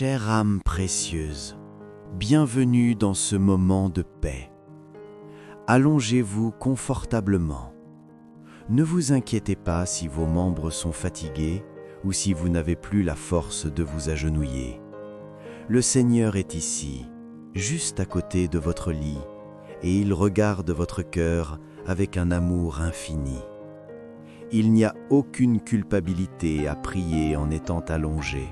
Chère âme précieuse, bienvenue dans ce moment de paix. Allongez-vous confortablement. Ne vous inquiétez pas si vos membres sont fatigués ou si vous n'avez plus la force de vous agenouiller. Le Seigneur est ici, juste à côté de votre lit, et il regarde votre cœur avec un amour infini. Il n'y a aucune culpabilité à prier en étant allongé.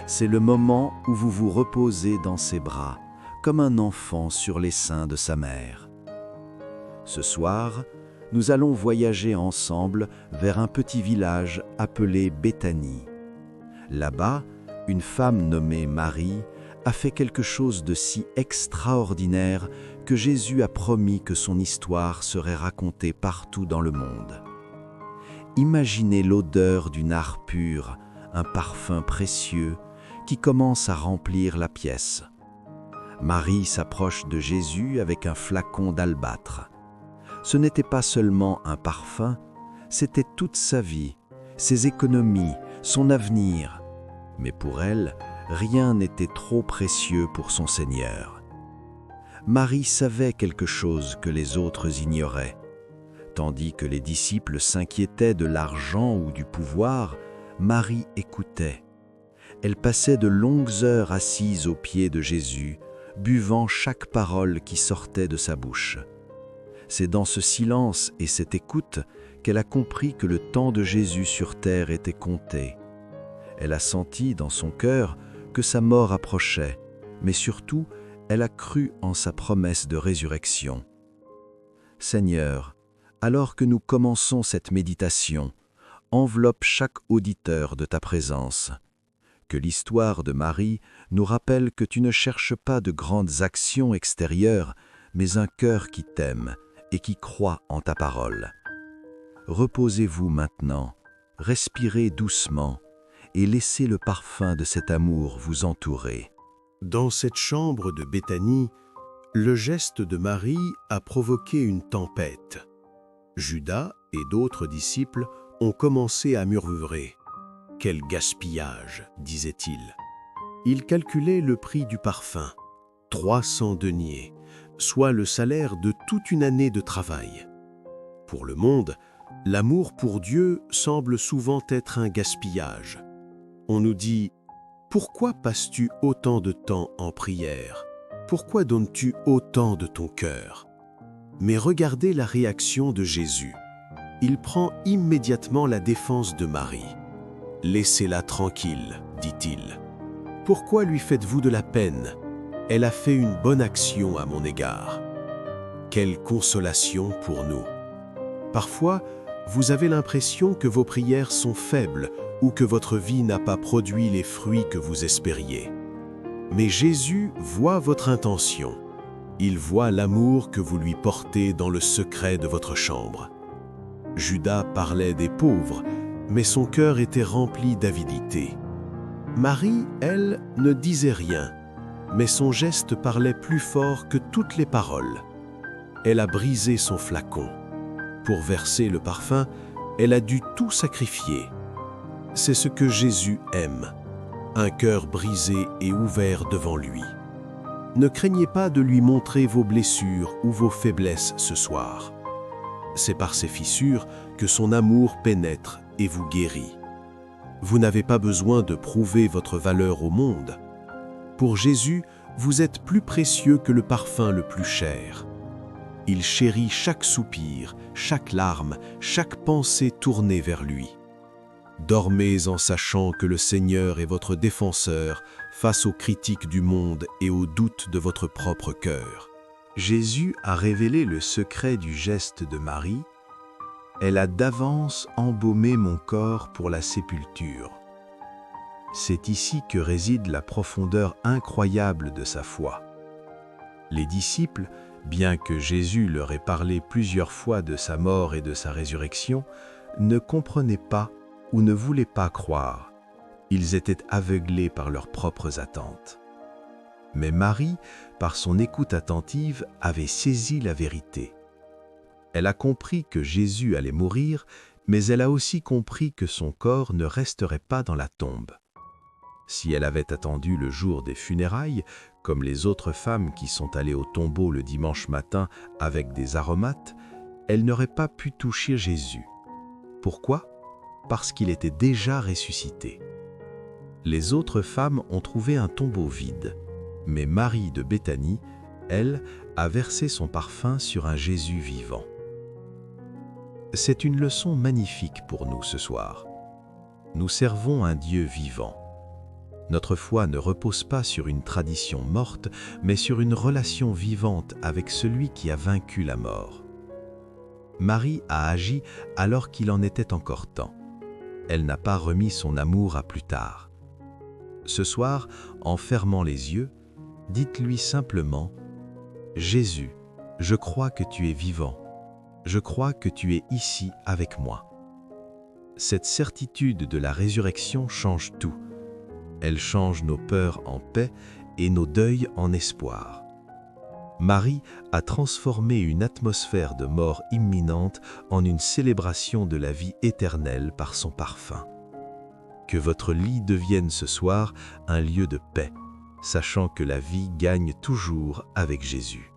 C'est le moment où vous vous reposez dans ses bras, comme un enfant sur les seins de sa mère. Ce soir, nous allons voyager ensemble vers un petit village appelé Béthanie. Là-bas, une femme nommée Marie a fait quelque chose de si extraordinaire que Jésus a promis que son histoire serait racontée partout dans le monde. Imaginez l'odeur du nard pur, un parfum précieux qui commence à remplir la pièce. Marie s'approche de Jésus avec un flacon d'albâtre. Ce n'était pas seulement un parfum, c'était toute sa vie, ses économies, son avenir. Mais pour elle, rien n'était trop précieux pour son Seigneur. Marie savait quelque chose que les autres ignoraient. Tandis que les disciples s'inquiétaient de l'argent ou du pouvoir, Marie écoutait. Elle passait de longues heures assise aux pieds de Jésus, buvant chaque parole qui sortait de sa bouche. C'est dans ce silence et cette écoute qu'elle a compris que le temps de Jésus sur terre était compté. Elle a senti dans son cœur que sa mort approchait, mais surtout, elle a cru en sa promesse de résurrection. Seigneur, alors que nous commençons cette méditation, enveloppe chaque auditeur de ta présence. Que l'histoire de Marie nous rappelle que tu ne cherches pas de grandes actions extérieures, mais un cœur qui t'aime et qui croit en ta parole. Reposez-vous maintenant, respirez doucement et laissez le parfum de cet amour vous entourer. Dans cette chambre de Béthanie, le geste de Marie a provoqué une tempête. Judas et d'autres disciples ont commencé à murmurer. « Quel gaspillage !» disait-il. Il calculait le prix du parfum, 300 deniers, soit le salaire de toute une année de travail. Pour le monde, l'amour pour Dieu semble souvent être un gaspillage. On nous dit « Pourquoi passes-tu autant de temps en prière? Pourquoi donnes-tu autant de ton cœur ?» Mais regardez la réaction de Jésus. Il prend immédiatement la défense de Marie. « Laissez-la tranquille, dit-il. Pourquoi lui faites-vous de la peine? Elle a fait une bonne action à mon égard. » Quelle consolation pour nous! Parfois, vous avez l'impression que vos prières sont faibles ou que votre vie n'a pas produit les fruits que vous espériez. Mais Jésus voit votre intention. Il voit l'amour que vous lui portez dans le secret de votre chambre. Judas parlait des pauvres, mais son cœur était rempli d'avidité. Marie, elle, ne disait rien, mais son geste parlait plus fort que toutes les paroles. Elle a brisé son flacon. Pour verser le parfum, elle a dû tout sacrifier. C'est ce que Jésus aime, un cœur brisé et ouvert devant lui. Ne craignez pas de lui montrer vos blessures ou vos faiblesses ce soir. C'est par ces fissures que son amour pénètre et vous guérit. Vous n'avez pas besoin de prouver votre valeur au monde. Pour Jésus, vous êtes plus précieux que le parfum le plus cher. Il chérit chaque soupir, chaque larme, chaque pensée tournée vers lui. Dormez en sachant que le Seigneur est votre défenseur face aux critiques du monde et aux doutes de votre propre cœur. Jésus a révélé le secret du geste de Marie. Elle a d'avance embaumé mon corps pour la sépulture. C'est ici que réside la profondeur incroyable de sa foi. Les disciples, bien que Jésus leur ait parlé plusieurs fois de sa mort et de sa résurrection, ne comprenaient pas ou ne voulaient pas croire. Ils étaient aveuglés par leurs propres attentes. Mais Marie, par son écoute attentive, avait saisi la vérité. Elle a compris que Jésus allait mourir, mais elle a aussi compris que son corps ne resterait pas dans la tombe. Si elle avait attendu le jour des funérailles, comme les autres femmes qui sont allées au tombeau le dimanche matin avec des aromates, elle n'aurait pas pu toucher Jésus. Pourquoi ? Parce qu'il était déjà ressuscité. Les autres femmes ont trouvé un tombeau vide, mais Marie de Béthanie, elle, a versé son parfum sur un Jésus vivant. C'est une leçon magnifique pour nous ce soir. Nous servons un Dieu vivant. Notre foi ne repose pas sur une tradition morte, mais sur une relation vivante avec celui qui a vaincu la mort. Marie a agi alors qu'il en était encore temps. Elle n'a pas remis son amour à plus tard. Ce soir, en fermant les yeux, dites-lui simplement « Jésus, je crois que tu es vivant. Je crois que tu es ici avec moi. » Cette certitude de la résurrection change tout. Elle change nos peurs en paix et nos deuils en espoir. Marie a transformé une atmosphère de mort imminente en une célébration de la vie éternelle par son parfum. Que votre lit devienne ce soir un lieu de paix, sachant que la vie gagne toujours avec Jésus.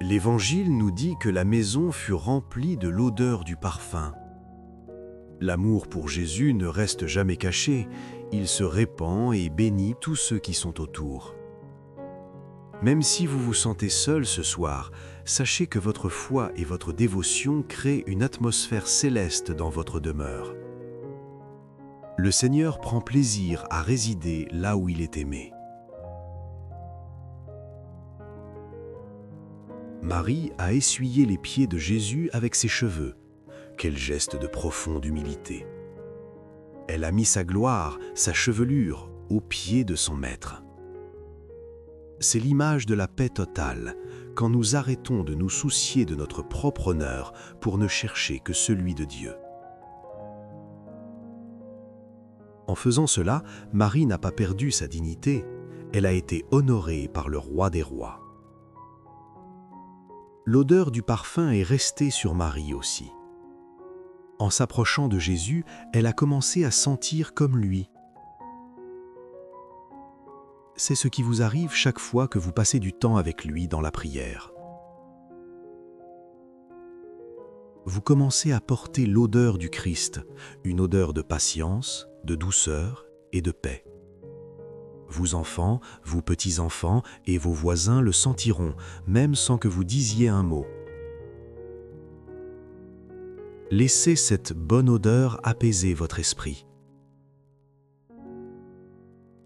L'Évangile nous dit que la maison fut remplie de l'odeur du parfum. L'amour pour Jésus ne reste jamais caché, il se répand et bénit tous ceux qui sont autour. Même si vous vous sentez seul ce soir, sachez que votre foi et votre dévotion créent une atmosphère céleste dans votre demeure. Le Seigneur prend plaisir à résider là où il est aimé. Marie a essuyé les pieds de Jésus avec ses cheveux. Quel geste de profonde humilité! Elle a mis sa gloire, sa chevelure, aux pieds de son Maître. C'est l'image de la paix totale, quand nous arrêtons de nous soucier de notre propre honneur pour ne chercher que celui de Dieu. En faisant cela, Marie n'a pas perdu sa dignité, elle a été honorée par le Roi des rois. L'odeur du parfum est restée sur Marie aussi. En s'approchant de Jésus, elle a commencé à sentir comme lui. C'est ce qui vous arrive chaque fois que vous passez du temps avec lui dans la prière. Vous commencez à porter l'odeur du Christ, une odeur de patience, de douceur et de paix. Vos enfants, vos petits-enfants et vos voisins le sentiront, même sans que vous disiez un mot. Laissez cette bonne odeur apaiser votre esprit.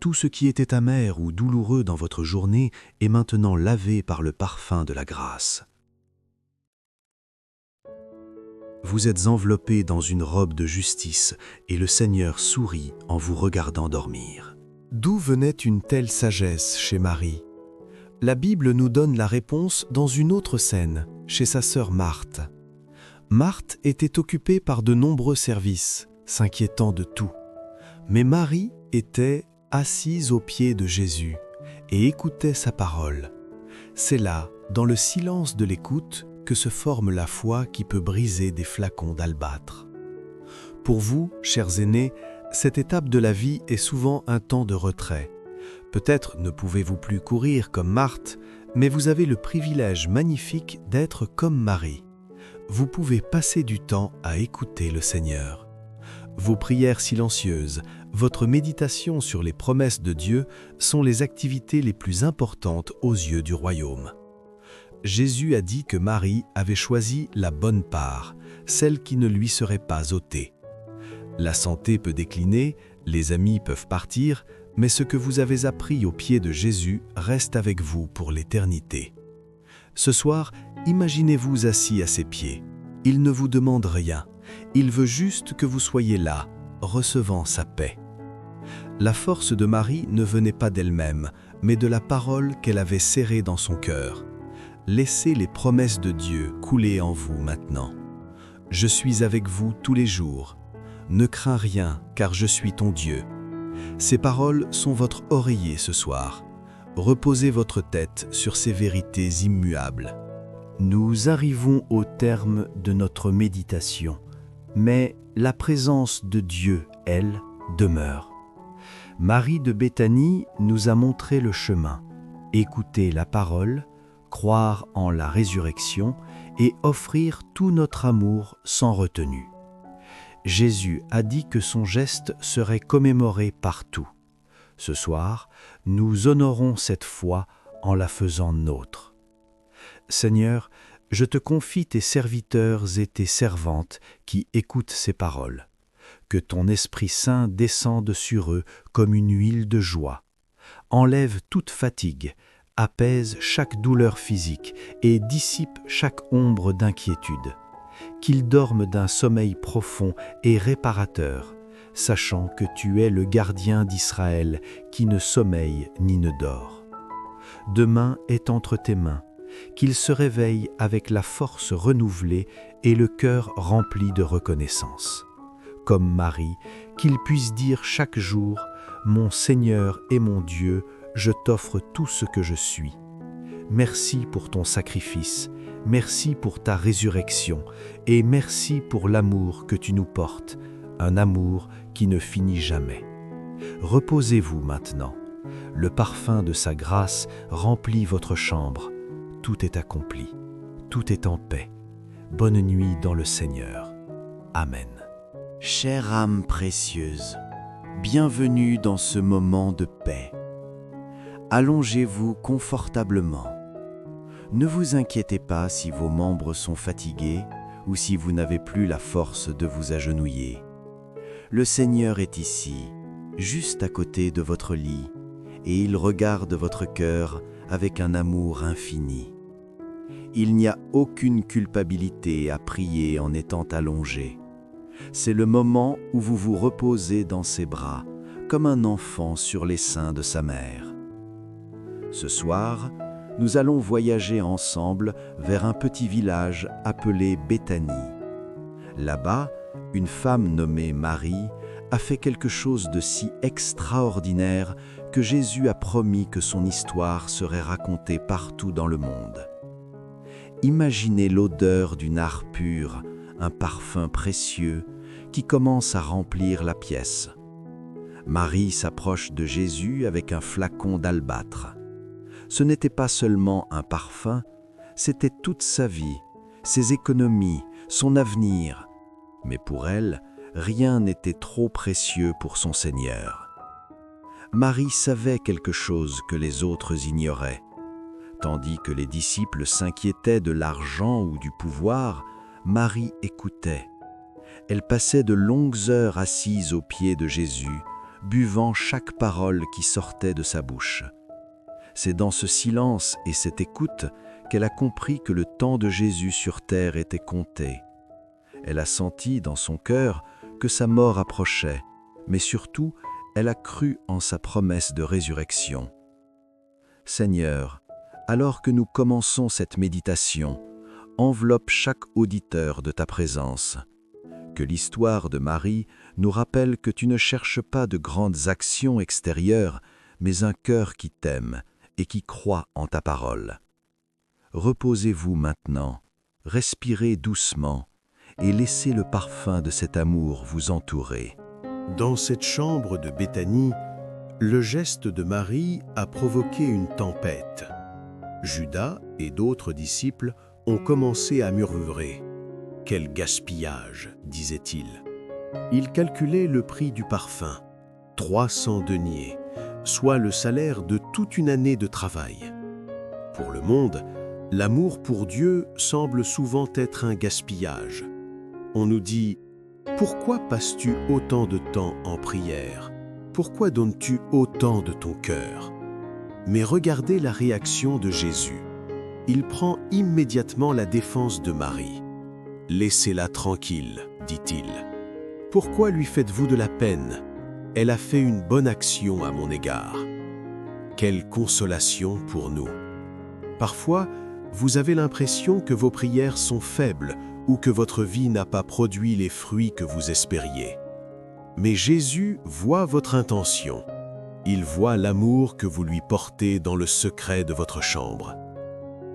Tout ce qui était amer ou douloureux dans votre journée est maintenant lavé par le parfum de la grâce. Vous êtes enveloppé dans une robe de justice et le Seigneur sourit en vous regardant dormir. D'où venait une telle sagesse chez Marie ? La Bible nous donne la réponse dans une autre scène, chez sa sœur Marthe. Marthe était occupée par de nombreux services, s'inquiétant de tout. Mais Marie était assise aux pieds de Jésus et écoutait sa parole. C'est là, dans le silence de l'écoute, que se forme la foi qui peut briser des flacons d'albâtre. Pour vous, chers aînés, cette étape de la vie est souvent un temps de retrait. Peut-être ne pouvez-vous plus courir comme Marthe, mais vous avez le privilège magnifique d'être comme Marie. Vous pouvez passer du temps à écouter le Seigneur. Vos prières silencieuses, votre méditation sur les promesses de Dieu sont les activités les plus importantes aux yeux du royaume. Jésus a dit que Marie avait choisi la bonne part, celle qui ne lui serait pas ôtée. La santé peut décliner, les amis peuvent partir, mais ce que vous avez appris aux pieds de Jésus reste avec vous pour l'éternité. Ce soir, imaginez-vous assis à ses pieds. Il ne vous demande rien. Il veut juste que vous soyez là, recevant sa paix. La force de Marie ne venait pas d'elle-même, mais de la parole qu'elle avait serrée dans son cœur. Laissez les promesses de Dieu couler en vous maintenant. Je suis avec vous tous les jours. Ne crains rien, car je suis ton Dieu. Ces paroles sont votre oreiller ce soir. Reposez votre tête sur ces vérités immuables. Nous arrivons au terme de notre méditation, mais la présence de Dieu, elle, demeure. Marie de Béthanie nous a montré le chemin, écouter la parole, croire en la résurrection et offrir tout notre amour sans retenue. Jésus a dit que son geste serait commémoré partout. Ce soir, nous honorons cette foi en la faisant nôtre. Seigneur, je te confie tes serviteurs et tes servantes qui écoutent ces paroles. Que ton Esprit Saint descende sur eux comme une huile de joie. Enlève toute fatigue, apaise chaque douleur physique et dissipe chaque ombre d'inquiétude. Qu'ils dorment d'un sommeil profond et réparateur, sachant que tu es le gardien d'Israël qui ne sommeille ni ne dort. Demain est entre tes mains, qu'ils se réveillent avec la force renouvelée et le cœur rempli de reconnaissance. Comme Marie, qu'ils puissent dire chaque jour « Mon Seigneur et mon Dieu, je t'offre tout ce que je suis. Merci pour ton sacrifice, merci pour ta résurrection et merci pour l'amour que tu nous portes, un amour qui ne finit jamais. Reposez-vous maintenant. Le parfum de sa grâce remplit votre chambre. Tout est accompli, tout est en paix. Bonne nuit dans le Seigneur. Amen. Chère âme précieuse, bienvenue dans ce moment de paix. Allongez-vous confortablement. Ne vous inquiétez pas si vos membres sont fatigués ou si vous n'avez plus la force de vous agenouiller. Le Seigneur est ici, juste à côté de votre lit, et il regarde votre cœur avec un amour infini. Il n'y a aucune culpabilité à prier en étant allongé. C'est le moment où vous vous reposez dans ses bras, comme un enfant sur les seins de sa mère. Ce soir, nous allons voyager ensemble vers un petit village appelé Béthanie. Là-bas, une femme nommée Marie a fait quelque chose de si extraordinaire que Jésus a promis que son histoire serait racontée partout dans le monde. Imaginez l'odeur du nard pur, un parfum précieux qui commence à remplir la pièce. Marie s'approche de Jésus avec un flacon d'albâtre. Ce n'était pas seulement un parfum, c'était toute sa vie, ses économies, son avenir. Mais pour elle, rien n'était trop précieux pour son Seigneur. Marie savait quelque chose que les autres ignoraient. Tandis que les disciples s'inquiétaient de l'argent ou du pouvoir, Marie écoutait. Elle passait de longues heures assise aux pieds de Jésus, buvant chaque parole qui sortait de sa bouche. C'est dans ce silence et cette écoute qu'elle a compris que le temps de Jésus sur terre était compté. Elle a senti dans son cœur que sa mort approchait, mais surtout, elle a cru en sa promesse de résurrection. Seigneur, alors que nous commençons cette méditation, enveloppe chaque auditeur de ta présence. Que l'histoire de Marie nous rappelle que tu ne cherches pas de grandes actions extérieures, mais un cœur qui t'aime et qui croit en ta parole. Reposez-vous maintenant, respirez doucement et laissez le parfum de cet amour vous entourer. Dans cette chambre de Béthanie, le geste de Marie a provoqué une tempête. Judas et d'autres disciples ont commencé à murmurer. « Quel gaspillage !» disaient-ils. Ils calculaient le prix du parfum, 300 deniers, soit le salaire de toute une année de travail. Pour le monde, l'amour pour Dieu semble souvent être un gaspillage. On nous dit « Pourquoi passes-tu autant de temps en prière ? Pourquoi donnes-tu autant de ton cœur ?» Mais regardez la réaction de Jésus. Il prend immédiatement la défense de Marie. « Laissez-la tranquille, dit-il. Pourquoi lui faites-vous de la peine ? Elle a fait une bonne action à mon égard. » Quelle consolation pour nous. Parfois, vous avez l'impression que vos prières sont faibles ou que votre vie n'a pas produit les fruits que vous espériez. Mais Jésus voit votre intention. Il voit l'amour que vous lui portez dans le secret de votre chambre.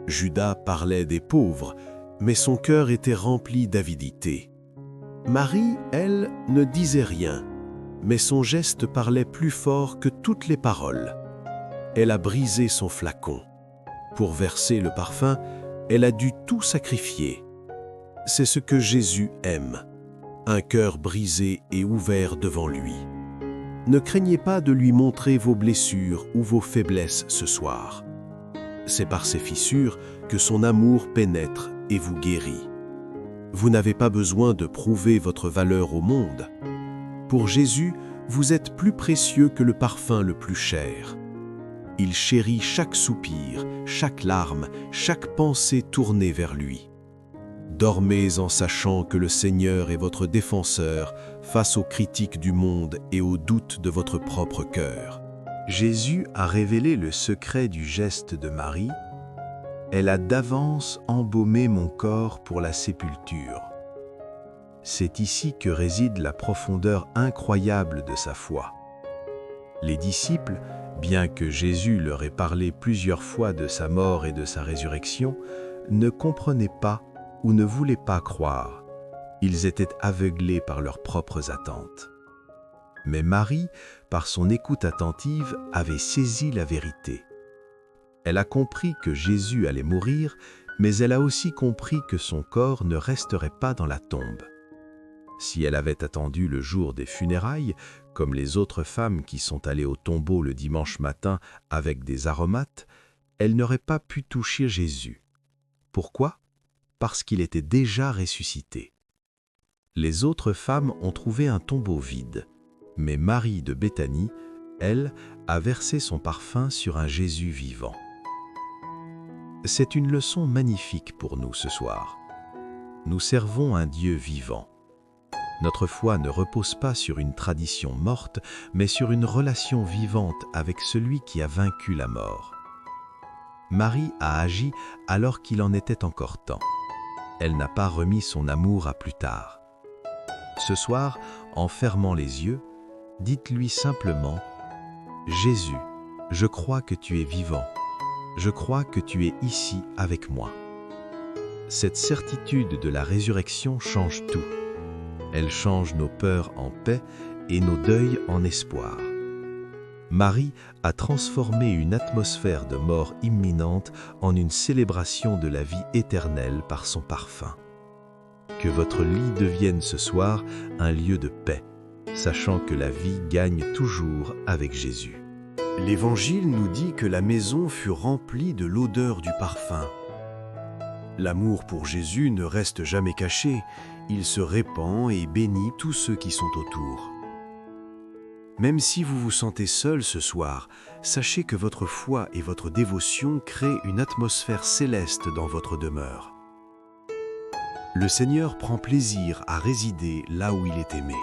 Judas parlait des pauvres, mais son cœur était rempli d'avidité. Marie, elle, ne disait rien. Mais son geste parlait plus fort que toutes les paroles. Elle a brisé son flacon. Pour verser le parfum, elle a dû tout sacrifier. C'est ce que Jésus aime, un cœur brisé et ouvert devant lui. Ne craignez pas de lui montrer vos blessures ou vos faiblesses ce soir. C'est par ces fissures que son amour pénètre et vous guérit. Vous n'avez pas besoin de prouver votre valeur au monde. Pour Jésus, vous êtes plus précieux que le parfum le plus cher. Il chérit chaque soupir, chaque larme, chaque pensée tournée vers lui. Dormez en sachant que le Seigneur est votre défenseur face aux critiques du monde et aux doutes de votre propre cœur. Jésus a révélé le secret du geste de Marie. Elle a d'avance embaumé mon corps pour la sépulture. C'est ici que réside la profondeur incroyable de sa foi. Les disciples, bien que Jésus leur ait parlé plusieurs fois de sa mort et de sa résurrection, ne comprenaient pas ou ne voulaient pas croire. Ils étaient aveuglés par leurs propres attentes. Mais Marie, par son écoute attentive, avait saisi la vérité. Elle a compris que Jésus allait mourir, mais elle a aussi compris que son corps ne resterait pas dans la tombe. Si elle avait attendu le jour des funérailles, comme les autres femmes qui sont allées au tombeau le dimanche matin avec des aromates, elle n'aurait pas pu toucher Jésus. Pourquoi ? Parce qu'il était déjà ressuscité. Les autres femmes ont trouvé un tombeau vide, mais Marie de Béthanie, elle, a versé son parfum sur un Jésus vivant. C'est une leçon magnifique pour nous ce soir. Nous servons un Dieu vivant. Notre foi ne repose pas sur une tradition morte, mais sur une relation vivante avec celui qui a vaincu la mort. Marie a agi alors qu'il en était encore temps. Elle n'a pas remis son amour à plus tard. Ce soir, en fermant les yeux, dites-lui simplement « Jésus, je crois que tu es vivant. Je crois que tu es ici avec moi. » Cette certitude de la résurrection change tout. Elle change nos peurs en paix et nos deuils en espoir. Marie a transformé une atmosphère de mort imminente en une célébration de la vie éternelle par son parfum. Que votre lit devienne ce soir un lieu de paix, sachant que la vie gagne toujours avec Jésus. L'Évangile nous dit que la maison fut remplie de l'odeur du parfum. L'amour pour Jésus ne reste jamais caché, il se répand et bénit tous ceux qui sont autour. Même si vous vous sentez seul ce soir, sachez que votre foi et votre dévotion créent une atmosphère céleste dans votre demeure. Le Seigneur prend plaisir à résider là où il est aimé.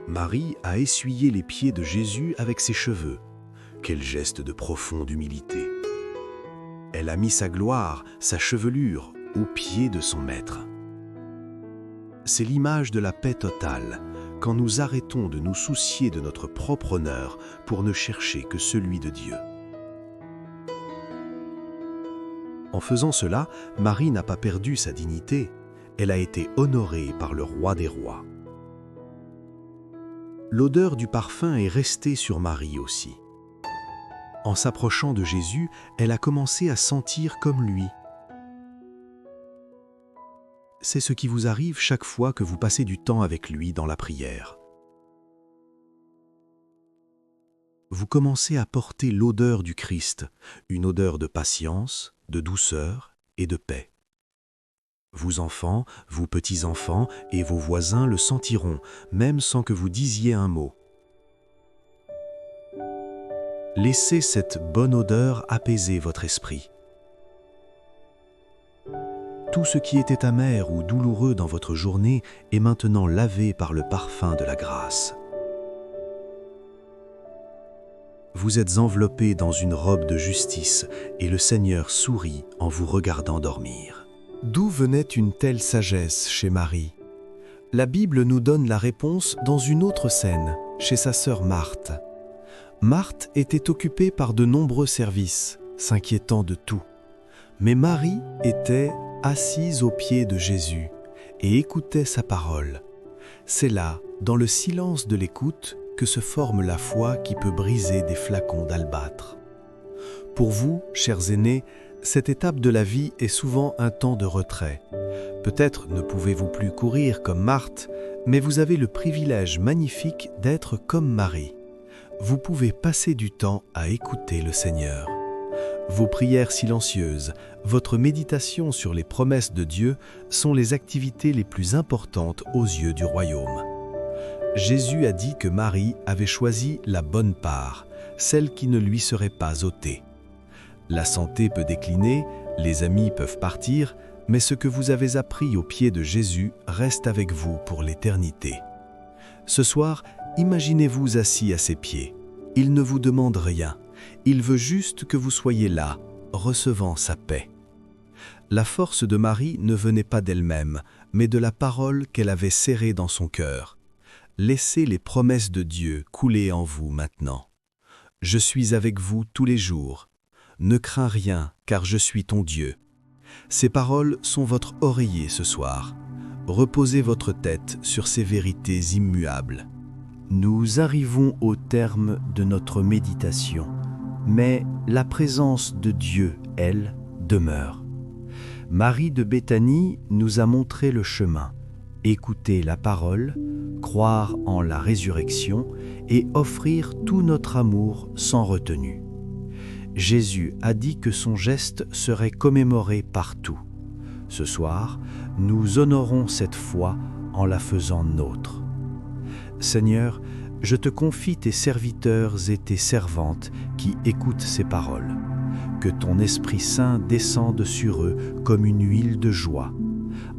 Marie a essuyé les pieds de Jésus avec ses cheveux. Quel geste de profonde humilité! Elle a mis sa gloire, sa chevelure, aux pieds de son Maître. C'est l'image de la paix totale, quand nous arrêtons de nous soucier de notre propre honneur pour ne chercher que celui de Dieu. En faisant cela, Marie n'a pas perdu sa dignité, elle a été honorée par le Roi des rois. L'odeur du parfum est restée sur Marie aussi. En s'approchant de Jésus, elle a commencé à sentir comme lui. C'est ce qui vous arrive chaque fois que vous passez du temps avec lui dans la prière. Vous commencez à porter l'odeur du Christ, une odeur de patience, de douceur et de paix. Vous enfants, vous petits-enfants et vos voisins le sentiront, même sans que vous disiez un mot. Laissez cette bonne odeur apaiser votre esprit. Tout ce qui était amer ou douloureux dans votre journée est maintenant lavé par le parfum de la grâce. Vous êtes enveloppés dans une robe de justice et le Seigneur sourit en vous regardant dormir. D'où venait une telle sagesse chez Marie ? La Bible nous donne la réponse dans une autre scène, chez sa sœur Marthe. Marthe était occupée par de nombreux services, s'inquiétant de tout. Mais Marie était assise aux pieds de Jésus et écoutaient sa parole. C'est là, dans le silence de l'écoute, que se forme la foi qui peut briser des flacons d'albâtre. Pour vous, chers aînés, cette étape de la vie est souvent un temps de retrait. Peut-être ne pouvez-vous plus courir comme Marthe, mais vous avez le privilège magnifique d'être comme Marie. Vous pouvez passer du temps à écouter le Seigneur. Vos prières silencieuses, votre méditation sur les promesses de Dieu sont les activités les plus importantes aux yeux du royaume. Jésus a dit que Marie avait choisi la bonne part, celle qui ne lui serait pas ôtée. La santé peut décliner, les amis peuvent partir, mais ce que vous avez appris aux pieds de Jésus reste avec vous pour l'éternité. Ce soir, imaginez-vous assis à ses pieds. Il ne vous demande rien. Il veut juste que vous soyez là, recevant sa paix. La force de Marie ne venait pas d'elle-même, mais de la parole qu'elle avait serrée dans son cœur. Laissez les promesses de Dieu couler en vous maintenant. Je suis avec vous tous les jours. Ne crains rien, car je suis ton Dieu. Ces paroles sont votre oreiller ce soir. Reposez votre tête sur ces vérités immuables. Nous arrivons au terme de notre méditation, mais la présence de Dieu, elle, demeure. Marie de Béthanie nous a montré le chemin, écouter la parole, croire en la résurrection et offrir tout notre amour sans retenue. Jésus a dit que son geste serait commémoré partout. Ce soir, nous honorons cette foi en la faisant nôtre. Seigneur, je te confie tes serviteurs et tes servantes qui écoutent ces paroles. Que ton Esprit Saint descende sur eux comme une huile de joie.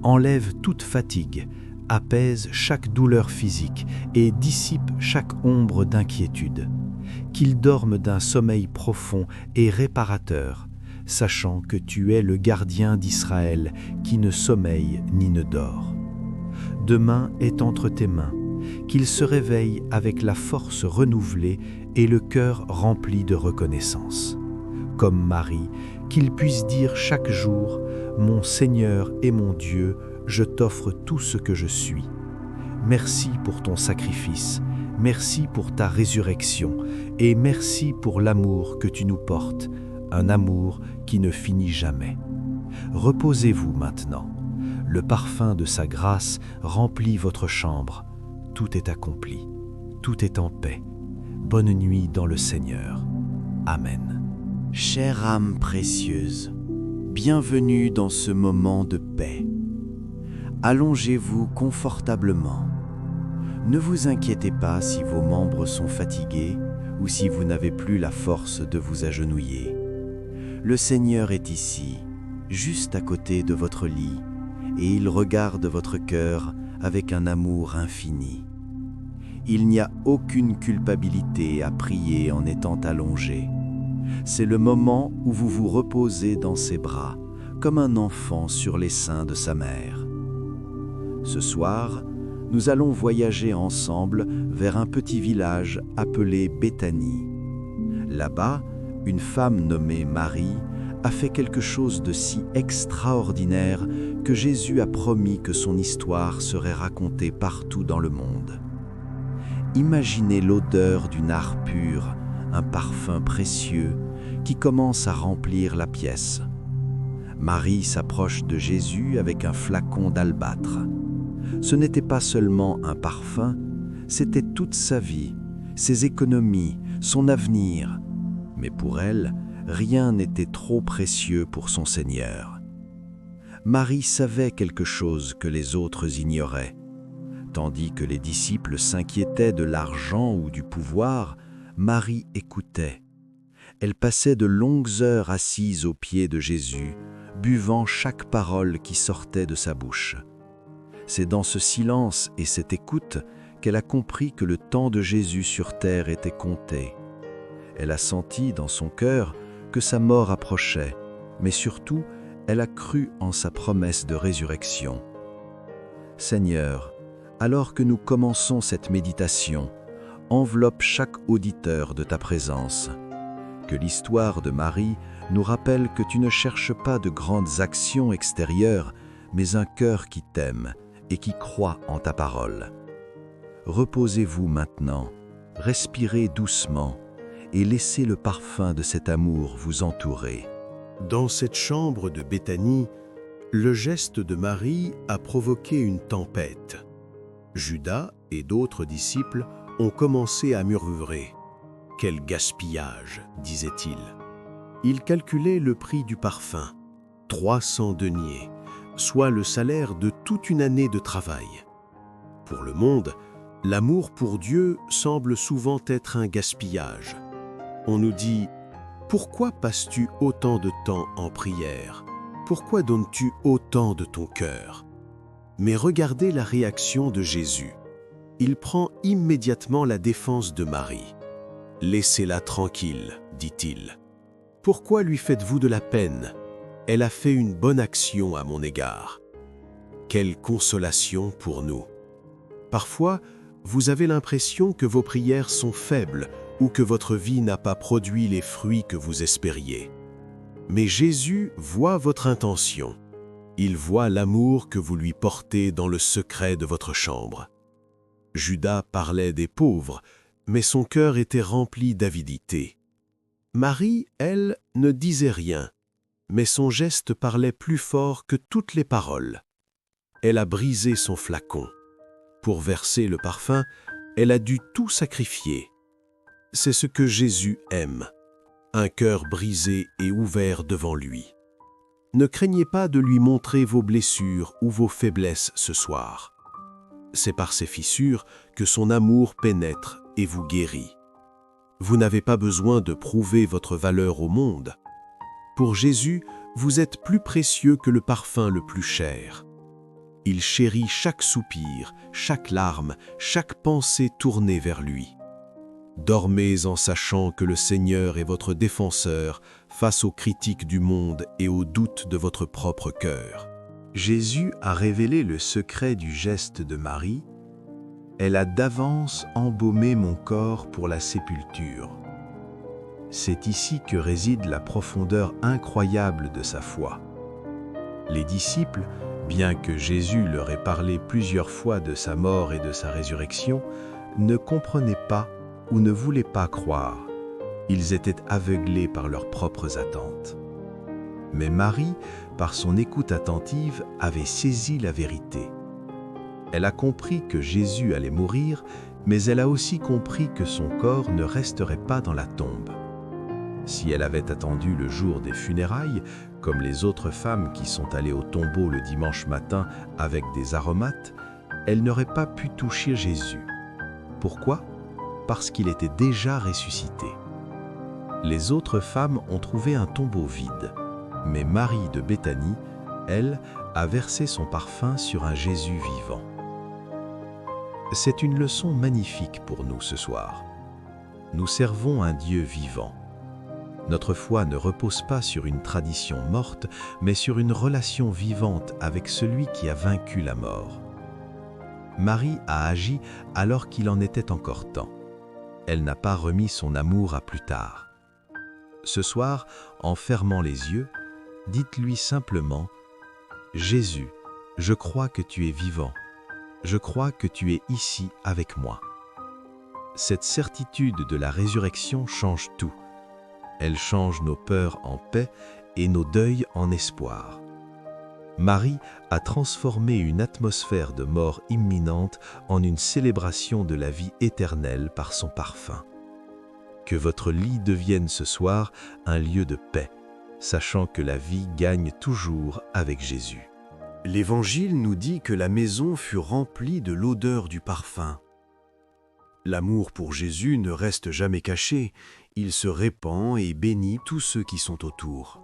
Enlève toute fatigue, apaise chaque douleur physique et dissipe chaque ombre d'inquiétude. Qu'ils dorment d'un sommeil profond et réparateur, sachant que tu es le gardien d'Israël qui ne sommeille ni ne dort. Demain est entre tes mains, qu'ils se réveillent avec la force renouvelée et le cœur rempli de reconnaissance. Comme Marie, qu'ils puissent dire chaque jour « Mon Seigneur et mon Dieu, je t'offre tout ce que je suis. Merci pour ton sacrifice, merci pour ta résurrection et merci pour l'amour que tu nous portes, un amour qui ne finit jamais. Reposez-vous maintenant. Le parfum de sa grâce remplit votre chambre. Tout est accompli, tout est en paix. Bonne nuit dans le Seigneur. Amen. Chère âme précieuse, bienvenue dans ce moment de paix. Allongez-vous confortablement. Ne vous inquiétez pas si vos membres sont fatigués ou si vous n'avez plus la force de vous agenouiller. Le Seigneur est ici, juste à côté de votre lit, et il regarde votre cœur avec un amour infini. Il n'y a aucune culpabilité à prier en étant allongé. C'est le moment où vous vous reposez dans ses bras, comme un enfant sur les seins de sa mère. Ce soir, nous allons voyager ensemble vers un petit village appelé Béthanie. Là-bas, une femme nommée Marie a fait quelque chose de si extraordinaire que Jésus a promis que son histoire serait racontée partout dans le monde. Imaginez l'odeur du nard pur, un parfum précieux qui commence à remplir la pièce. Marie s'approche de Jésus avec un flacon d'albâtre. Ce n'était pas seulement un parfum, c'était toute sa vie, ses économies, son avenir. Mais pour elle, rien n'était trop précieux pour son Seigneur. Marie savait quelque chose que les autres ignoraient. Tandis que les disciples s'inquiétaient de l'argent ou du pouvoir, Marie écoutait. Elle passait de longues heures assise aux pieds de Jésus, buvant chaque parole qui sortait de sa bouche. C'est dans ce silence et cette écoute qu'elle a compris que le temps de Jésus sur terre était compté. Elle a senti dans son cœur que sa mort approchait, mais surtout, elle a cru en sa promesse de résurrection. Seigneur, alors que nous commençons cette méditation, enveloppe chaque auditeur de ta présence. Que l'histoire de Marie nous rappelle que tu ne cherches pas de grandes actions extérieures, mais un cœur qui t'aime et qui croit en ta parole. Reposez-vous maintenant, respirez doucement et laissez le parfum de cet amour vous entourer. Dans cette chambre de Béthanie, le geste de Marie a provoqué une tempête. Judas et d'autres disciples ont commencé à murmurer. « Quel gaspillage !» disait-il. Ils calculaient le prix du parfum, 300 deniers, soit le salaire de toute une année de travail. Pour le monde, l'amour pour Dieu semble souvent être un gaspillage. On nous dit « Pourquoi passes-tu autant de temps en prière ? Pourquoi donnes-tu autant de ton cœur ?» Mais regardez la réaction de Jésus. Il prend immédiatement la défense de Marie. « Laissez-la tranquille, dit-il. Pourquoi lui faites-vous de la peine ? Elle a fait une bonne action à mon égard. » Quelle consolation pour nous. Parfois, vous avez l'impression que vos prières sont faibles ou que votre vie n'a pas produit les fruits que vous espériez. Mais Jésus voit votre intention. Il voit l'amour que vous lui portez dans le secret de votre chambre. Judas parlait des pauvres, mais son cœur était rempli d'avidité. Marie, elle, ne disait rien, mais son geste parlait plus fort que toutes les paroles. Elle a brisé son flacon. Pour verser le parfum, elle a dû tout sacrifier. C'est ce que Jésus aime, un cœur brisé et ouvert devant lui. Ne craignez pas de lui montrer vos blessures ou vos faiblesses ce soir. C'est par ces fissures que son amour pénètre et vous guérit. Vous n'avez pas besoin de prouver votre valeur au monde. Pour Jésus, vous êtes plus précieux que le parfum le plus cher. Il chérit chaque soupir, chaque larme, chaque pensée tournée vers lui. Dormez en sachant que le Seigneur est votre défenseur face aux critiques du monde et aux doutes de votre propre cœur. Jésus a révélé le secret du geste de Marie. Elle a d'avance embaumé mon corps pour la sépulture. C'est ici que réside la profondeur incroyable de sa foi. Les disciples, bien que Jésus leur ait parlé plusieurs fois de sa mort et de sa résurrection, ne comprenaient pas ou ne voulaient pas croire. Ils étaient aveuglés par leurs propres attentes. Mais Marie, par son écoute attentive, avait saisi la vérité. Elle a compris que Jésus allait mourir, mais elle a aussi compris que son corps ne resterait pas dans la tombe. Si elle avait attendu le jour des funérailles, comme les autres femmes qui sont allées au tombeau le dimanche matin avec des aromates, elle n'aurait pas pu toucher Jésus. Pourquoi ? Parce qu'il était déjà ressuscité. Les autres femmes ont trouvé un tombeau vide, mais Marie de Béthanie, elle, a versé son parfum sur un Jésus vivant. C'est une leçon magnifique pour nous ce soir. Nous servons un Dieu vivant. Notre foi ne repose pas sur une tradition morte, mais sur une relation vivante avec celui qui a vaincu la mort. Marie a agi alors qu'il en était encore temps. Elle n'a pas remis son amour à plus tard. Ce soir, en fermant les yeux, dites-lui simplement « Jésus, je crois que tu es vivant. Je crois que tu es ici avec moi. » Cette certitude de la résurrection change tout. Elle change nos peurs en paix et nos deuils en espoir. Marie a transformé une atmosphère de mort imminente en une célébration de la vie éternelle par son parfum. Que votre lit devienne ce soir un lieu de paix, sachant que la vie gagne toujours avec Jésus. L'Évangile nous dit que la maison fut remplie de l'odeur du parfum. L'amour pour Jésus ne reste jamais caché, il se répand et bénit tous ceux qui sont autour.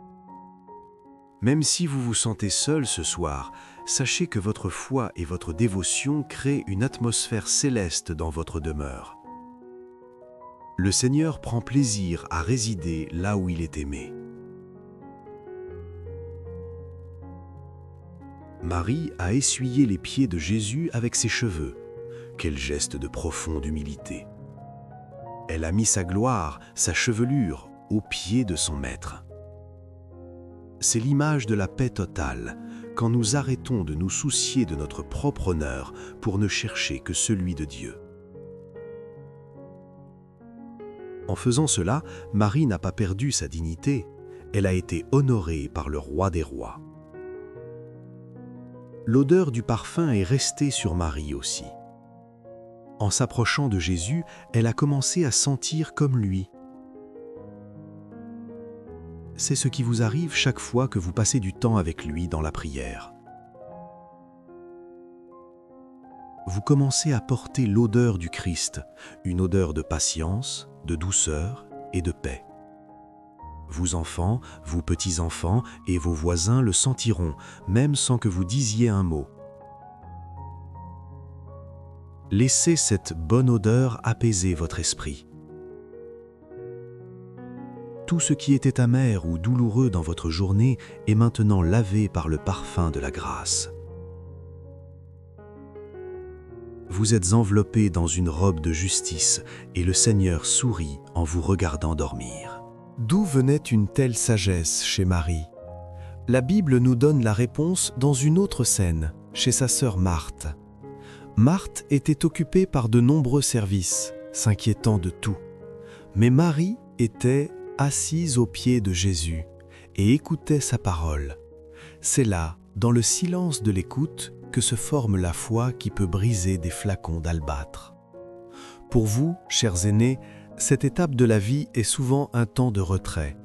Même si vous vous sentez seul ce soir, sachez que votre foi et votre dévotion créent une atmosphère céleste dans votre demeure. Le Seigneur prend plaisir à résider là où il est aimé. Marie a essuyé les pieds de Jésus avec ses cheveux. Quel geste de profonde humilité! Elle a mis sa gloire, sa chevelure, aux pieds de son Maître. C'est l'image de la paix totale, quand nous arrêtons de nous soucier de notre propre honneur pour ne chercher que celui de Dieu. En faisant cela, Marie n'a pas perdu sa dignité, elle a été honorée par le roi des rois. L'odeur du parfum est restée sur Marie aussi. En s'approchant de Jésus, elle a commencé à sentir comme lui. C'est ce qui vous arrive chaque fois que vous passez du temps avec lui dans la prière. Vous commencez à porter l'odeur du Christ, une odeur de patience, de douceur et de paix. Vos enfants, vos petits-enfants et vos voisins le sentiront, même sans que vous disiez un mot. Laissez cette bonne odeur apaiser votre esprit. Tout ce qui était amer ou douloureux dans votre journée est maintenant lavé par le parfum de la grâce. Vous êtes enveloppé dans une robe de justice et le Seigneur sourit en vous regardant dormir. D'où venait une telle sagesse chez Marie? La Bible nous donne la réponse dans une autre scène, chez sa sœur Marthe. Marthe était occupée par de nombreux services, s'inquiétant de tout. Mais Marie était assise aux pieds de Jésus et écoutait sa parole. C'est là, dans le silence de l'écoute, que se forme la foi qui peut briser des flacons d'albâtre. Pour vous, chers aînés, cette étape de la vie est souvent un temps de retrait.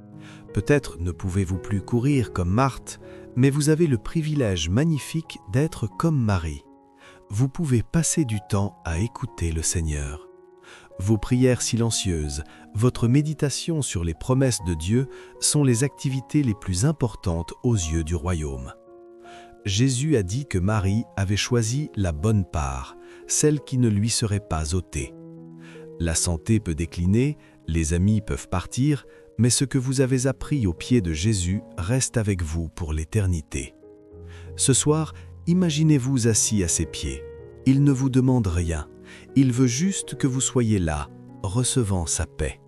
Peut-être ne pouvez-vous plus courir comme Marthe, mais vous avez le privilège magnifique d'être comme Marie. Vous pouvez passer du temps à écouter le Seigneur. Vos prières silencieuses, votre méditation sur les promesses de Dieu sont les activités les plus importantes aux yeux du royaume. Jésus a dit que Marie avait choisi la bonne part, celle qui ne lui serait pas ôtée. La santé peut décliner, les amis peuvent partir, mais ce que vous avez appris aux pieds de Jésus reste avec vous pour l'éternité. Ce soir, imaginez-vous assis à ses pieds. Il ne vous demande rien. Il veut juste que vous soyez là, recevant sa paix.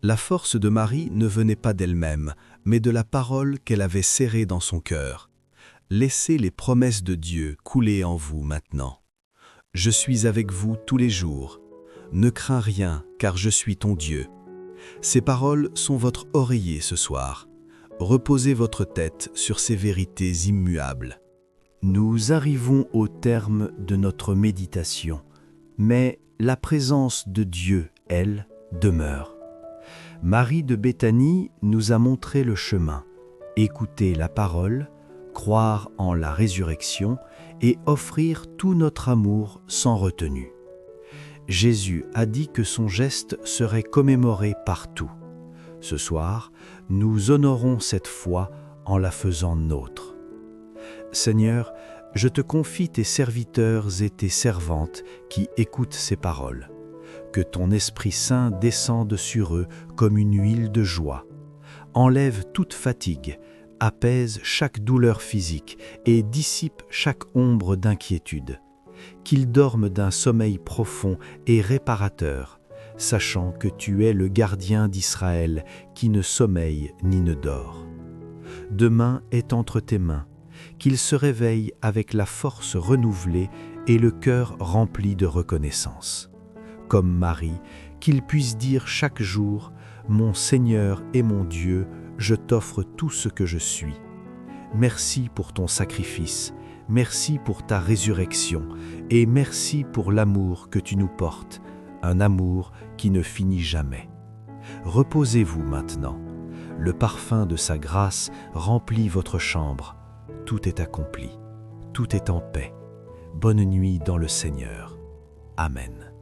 La force de Marie ne venait pas d'elle-même, mais de la parole qu'elle avait serrée dans son cœur. Laissez les promesses de Dieu couler en vous maintenant. Je suis avec vous tous les jours. Ne crains rien, car je suis ton Dieu. Ces paroles sont votre oreiller ce soir. Reposez votre tête sur ces vérités immuables. Nous arrivons au terme de notre méditation, mais la présence de Dieu, elle, demeure. Marie de Béthanie nous a montré le chemin, écouter la parole, croire en la résurrection et offrir tout notre amour sans retenue. Jésus a dit que son geste serait commémoré partout. Ce soir, nous honorons cette foi en la faisant nôtre. Seigneur, je te confie tes serviteurs et tes servantes qui écoutent ces paroles. Que ton Esprit Saint descende sur eux comme une huile de joie. Enlève toute fatigue, apaise chaque douleur physique et dissipe chaque ombre d'inquiétude. Qu'ils dorment d'un sommeil profond et réparateur, sachant que tu es le gardien d'Israël qui ne sommeille ni ne dort. Demain est entre tes mains, qu'ils se réveillent avec la force renouvelée et le cœur rempli de reconnaissance. Comme Marie, qu'ils puissent dire chaque jour « Mon Seigneur et mon Dieu, je t'offre tout ce que je suis. Merci pour ton sacrifice, merci pour ta résurrection et merci pour l'amour que tu nous portes, un amour qui ne finit jamais. Reposez-vous maintenant. Le parfum de sa grâce remplit votre chambre. Tout est accompli. Tout est en paix. Bonne nuit dans le Seigneur. Amen.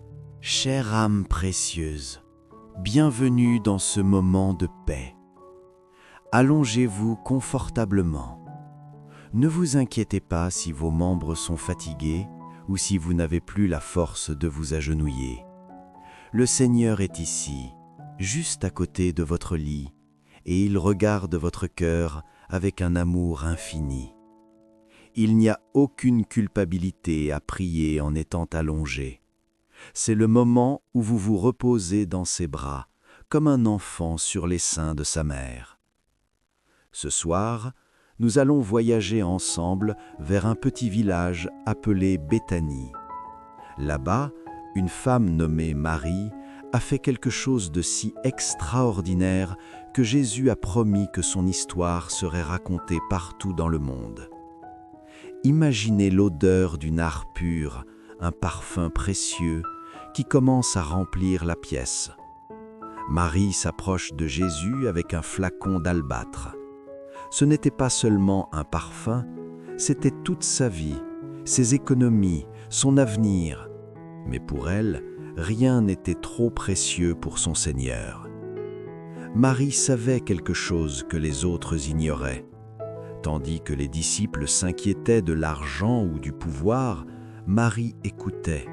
Chère âme précieuse, bienvenue dans ce moment de paix. Allongez-vous confortablement. Ne vous inquiétez pas si vos membres sont fatigués ou si vous n'avez plus la force de vous agenouiller. Le Seigneur est ici, juste à côté de votre lit, et il regarde votre cœur avec un amour infini. Il n'y a aucune culpabilité à prier en étant allongé. C'est le moment où vous vous reposez dans ses bras, comme un enfant sur les seins de sa mère. Ce soir, nous allons voyager ensemble vers un petit village appelé Béthanie. Là-bas, une femme nommée Marie a fait quelque chose de si extraordinaire que Jésus a promis que son histoire serait racontée partout dans le monde. Imaginez l'odeur du nard pur, un parfum précieux qui commence à remplir la pièce. Marie s'approche de Jésus avec un flacon d'albâtre. Ce n'était pas seulement un parfum, c'était toute sa vie, ses économies, son avenir. Mais pour elle, rien n'était trop précieux pour son Seigneur. Marie savait quelque chose que les autres ignoraient. Tandis que les disciples s'inquiétaient de l'argent ou du pouvoir, Marie écoutait.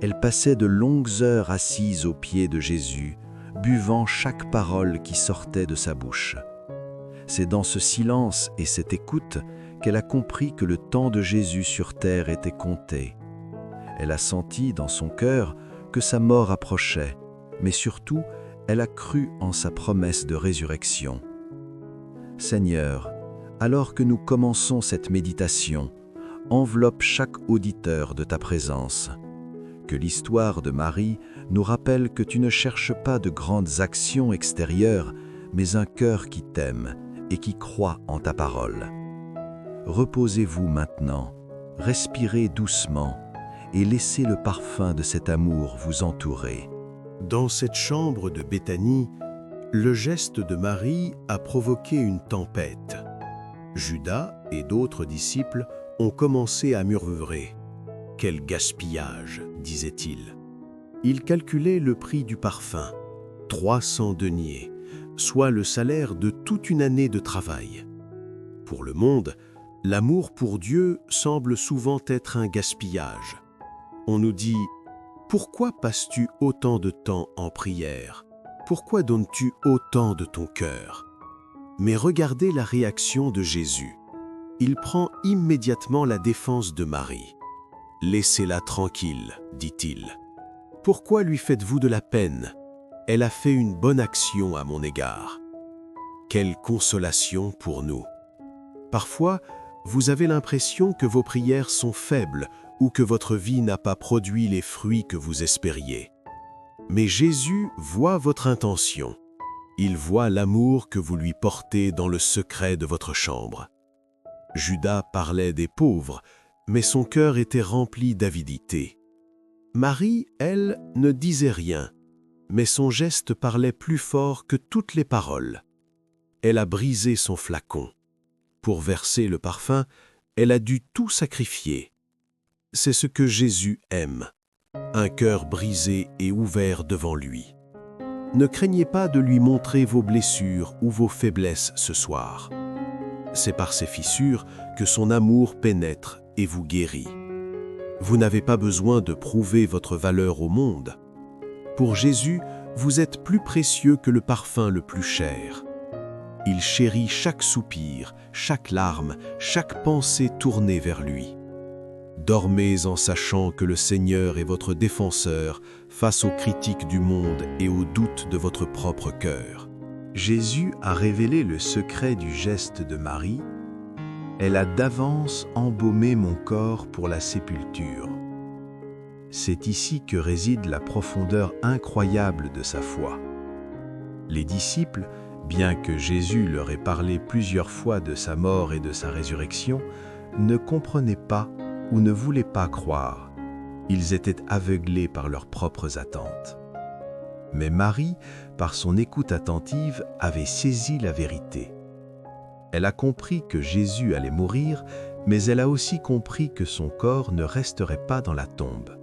Elle passait de longues heures assise aux pieds de Jésus, buvant chaque parole qui sortait de sa bouche. C'est dans ce silence et cette écoute qu'elle a compris que le temps de Jésus sur terre était compté. Elle a senti dans son cœur que sa mort approchait, mais surtout, elle a cru en sa promesse de résurrection. Seigneur, alors que nous commençons cette méditation, enveloppe chaque auditeur de ta présence. Que l'histoire de Marie nous rappelle que tu ne cherches pas de grandes actions extérieures, mais un cœur qui t'aime et qui croit en ta parole. Reposez-vous maintenant, respirez doucement et laissez le parfum de cet amour vous entourer. Dans cette chambre de Béthanie, le geste de Marie a provoqué une tempête. Judas et d'autres disciples ont commencé à murmurer. « Quel gaspillage !» disait-il. Ils calculaient le prix du parfum, 300 deniers, soit le salaire de toute une année de travail. Pour le monde, l'amour pour Dieu semble souvent être un gaspillage. On nous dit « Pourquoi passes-tu autant de temps en prière? Pourquoi donnes-tu autant de ton cœur ?» Mais regardez la réaction de Jésus. Il prend immédiatement la défense de Marie. « Laissez-la tranquille, dit-il. Pourquoi lui faites-vous de la peine? Elle a fait une bonne action à mon égard. » Quelle consolation pour nous! Parfois, vous avez l'impression que vos prières sont faibles ou que votre vie n'a pas produit les fruits que vous espériez. Mais Jésus voit votre intention. Il voit l'amour que vous lui portez dans le secret de votre chambre. Judas parlait des pauvres, mais son cœur était rempli d'avidité. Marie, elle, ne disait rien, mais son geste parlait plus fort que toutes les paroles. Elle a brisé son flacon. Pour verser le parfum, elle a dû tout sacrifier. C'est ce que Jésus aime, un cœur brisé et ouvert devant lui. Ne craignez pas de lui montrer vos blessures ou vos faiblesses ce soir. C'est par ces fissures que son amour pénètre et vous guérit. Vous n'avez pas besoin de prouver votre valeur au monde. Pour Jésus, vous êtes plus précieux que le parfum le plus cher. Il chérit chaque soupir, chaque larme, chaque pensée tournée vers lui. Dormez en sachant que le Seigneur est votre défenseur face aux critiques du monde et aux doutes de votre propre cœur. Jésus a révélé le secret du geste de Marie. Elle a d'avance embaumé mon corps pour la sépulture. C'est ici que réside la profondeur incroyable de sa foi. Les disciples, bien que Jésus leur ait parlé plusieurs fois de sa mort et de sa résurrection, ne comprenaient pas ou ne voulaient pas croire. Ils étaient aveuglés par leurs propres attentes. Mais Marie, par son écoute attentive, avait saisi la vérité. Elle a compris que Jésus allait mourir, mais elle a aussi compris que son corps ne resterait pas dans la tombe.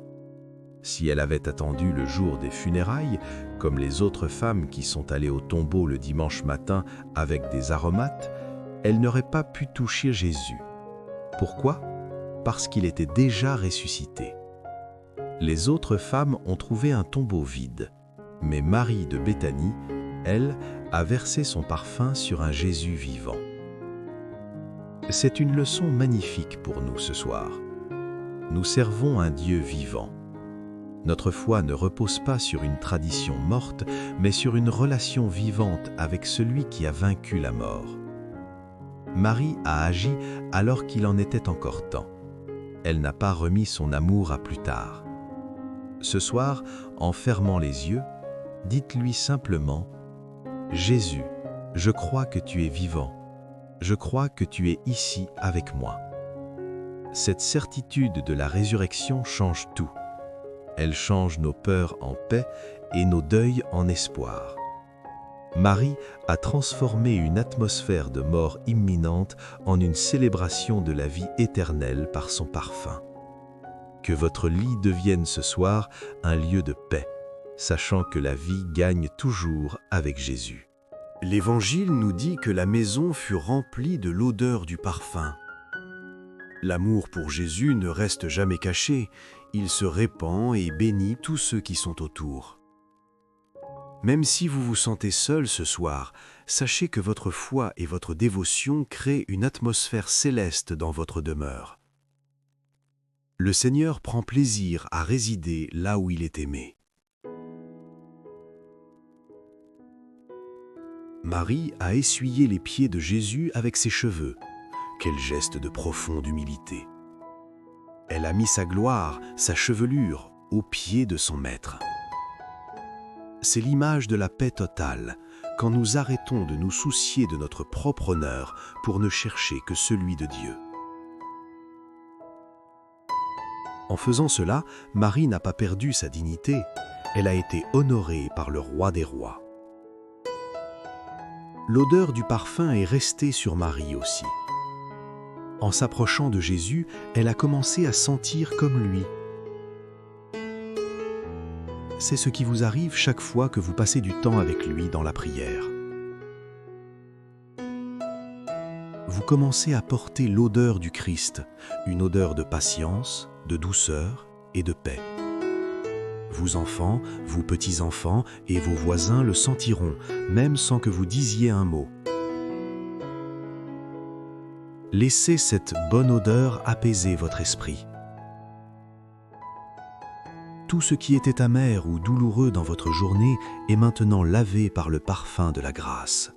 Si elle avait attendu le jour des funérailles, comme les autres femmes qui sont allées au tombeau le dimanche matin avec des aromates, elle n'aurait pas pu toucher Jésus. Pourquoi ? Parce qu'il était déjà ressuscité. Les autres femmes ont trouvé un tombeau vide, mais Marie de Béthanie, elle, a versé son parfum sur un Jésus vivant. C'est une leçon magnifique pour nous ce soir. Nous servons un Dieu vivant. Notre foi ne repose pas sur une tradition morte, mais sur une relation vivante avec celui qui a vaincu la mort. Marie a agi alors qu'il en était encore temps. Elle n'a pas remis son amour à plus tard. Ce soir, en fermant les yeux, dites-lui simplement « Jésus, je crois que tu es vivant. Je crois que tu es ici avec moi. » Cette certitude de la résurrection change tout. Elle change nos peurs en paix et nos deuils en espoir. Marie a transformé une atmosphère de mort imminente en une célébration de la vie éternelle par son parfum. Que votre lit devienne ce soir un lieu de paix, sachant que la vie gagne toujours avec Jésus. L'Évangile nous dit que la maison fut remplie de l'odeur du parfum. L'amour pour Jésus ne reste jamais caché, il se répand et bénit tous ceux qui sont autour. Même si vous vous sentez seul ce soir, sachez que votre foi et votre dévotion créent une atmosphère céleste dans votre demeure. Le Seigneur prend plaisir à résider là où il est aimé. Marie a essuyé les pieds de Jésus avec ses cheveux. Quel geste de profonde humilité! Elle a mis sa gloire, sa chevelure, aux pieds de son Maître. C'est l'image de la paix totale, quand nous arrêtons de nous soucier de notre propre honneur pour ne chercher que celui de Dieu. En faisant cela, Marie n'a pas perdu sa dignité, elle a été honorée par le Roi des rois. L'odeur du parfum est restée sur Marie aussi. En s'approchant de Jésus, elle a commencé à sentir comme lui. C'est ce qui vous arrive chaque fois que vous passez du temps avec lui dans la prière. Vous commencez à porter l'odeur du Christ, une odeur de patience, de douceur et de paix. Vos enfants, vos petits-enfants et vos voisins le sentiront, même sans que vous disiez un mot. Laissez cette bonne odeur apaiser votre esprit. Tout ce qui était amer ou douloureux dans votre journée est maintenant lavé par le parfum de la grâce.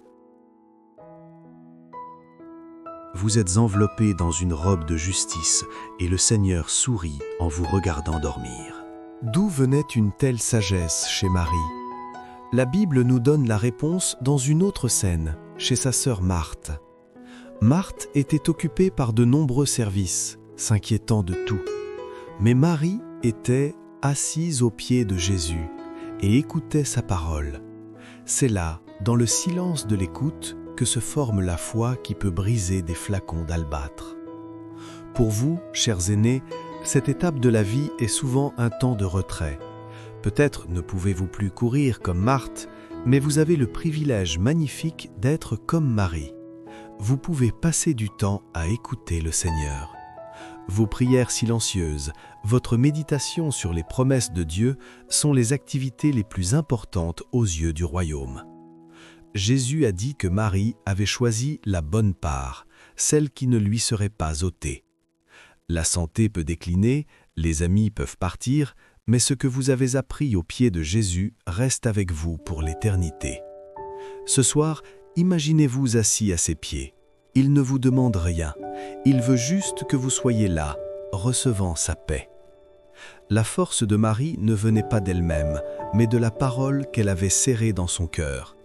Vous êtes enveloppé dans une robe de justice et le Seigneur sourit en vous regardant dormir. D'où venait une telle sagesse chez Marie? La Bible nous donne la réponse dans une autre scène, chez sa sœur Marthe. Marthe était occupée par de nombreux services, s'inquiétant de tout. Mais Marie était assise aux pieds de Jésus et écoutait sa parole. C'est là, dans le silence de l'écoute, que se forme la foi qui peut briser des flacons d'albâtre. Pour vous, chers aînés, cette étape de la vie est souvent un temps de retrait. Peut-être ne pouvez-vous plus courir comme Marthe, mais vous avez le privilège magnifique d'être comme Marie. Vous pouvez passer du temps à écouter le Seigneur. Vos prières silencieuses, votre méditation sur les promesses de Dieu sont les activités les plus importantes aux yeux du royaume. Jésus a dit que Marie avait choisi la bonne part, celle qui ne lui serait pas ôtée. La santé peut décliner, les amis peuvent partir, mais ce que vous avez appris aux pieds de Jésus reste avec vous pour l'éternité. Ce soir, imaginez-vous assis à ses pieds. Il ne vous demande rien, il veut juste que vous soyez là, recevant sa paix. La force de Marie ne venait pas d'elle-même, mais de la parole qu'elle avait serrée dans son cœur.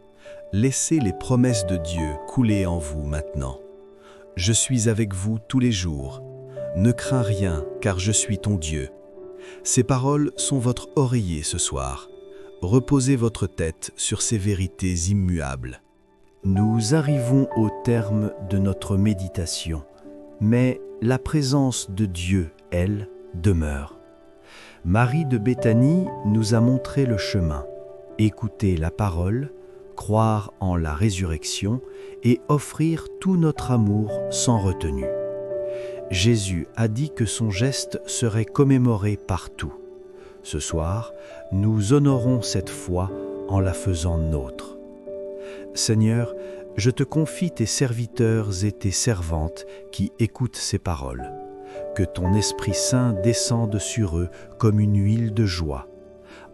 Laissez les promesses de Dieu couler en vous maintenant. Je suis avec vous tous les jours. Ne crains rien, car je suis ton Dieu. Ces paroles sont votre oreiller ce soir. Reposez votre tête sur ces vérités immuables. Nous arrivons au terme de notre méditation, mais la présence de Dieu, elle, demeure. Marie de Béthanie nous a montré le chemin. Écouter la parole, croire en la résurrection et offrir tout notre amour sans retenue. Jésus a dit que son geste serait commémoré partout. Ce soir, nous honorons cette foi en la faisant nôtre. Seigneur, je te confie tes serviteurs et tes servantes qui écoutent ces paroles. Que ton Esprit Saint descende sur eux comme une huile de joie.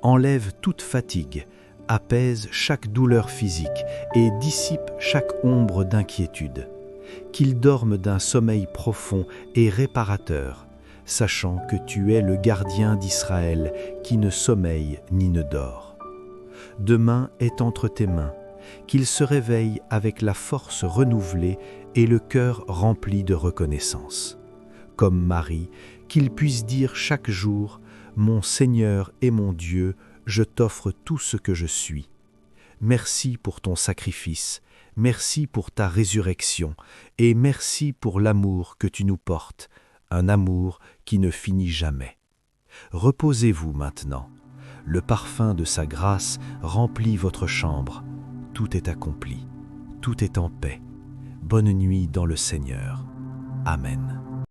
Enlève toute fatigue, apaise chaque douleur physique et dissipe chaque ombre d'inquiétude. qu'ils dorment d'un sommeil profond et réparateur, sachant que tu es le gardien d'Israël qui ne sommeille ni ne dort. Demain est entre tes mains, qu'ils se réveillent avec la force renouvelée et le cœur rempli de reconnaissance. Comme Marie, qu'ils puissent dire chaque jour « Mon Seigneur et mon Dieu, je t'offre tout ce que je suis. Merci pour ton sacrifice, merci pour ta résurrection et merci pour l'amour que tu nous portes, un amour qui ne finit jamais. Reposez-vous maintenant. Le parfum de sa grâce remplit votre chambre. Tout est accompli. Tout est en paix. Bonne nuit dans le Seigneur. Amen.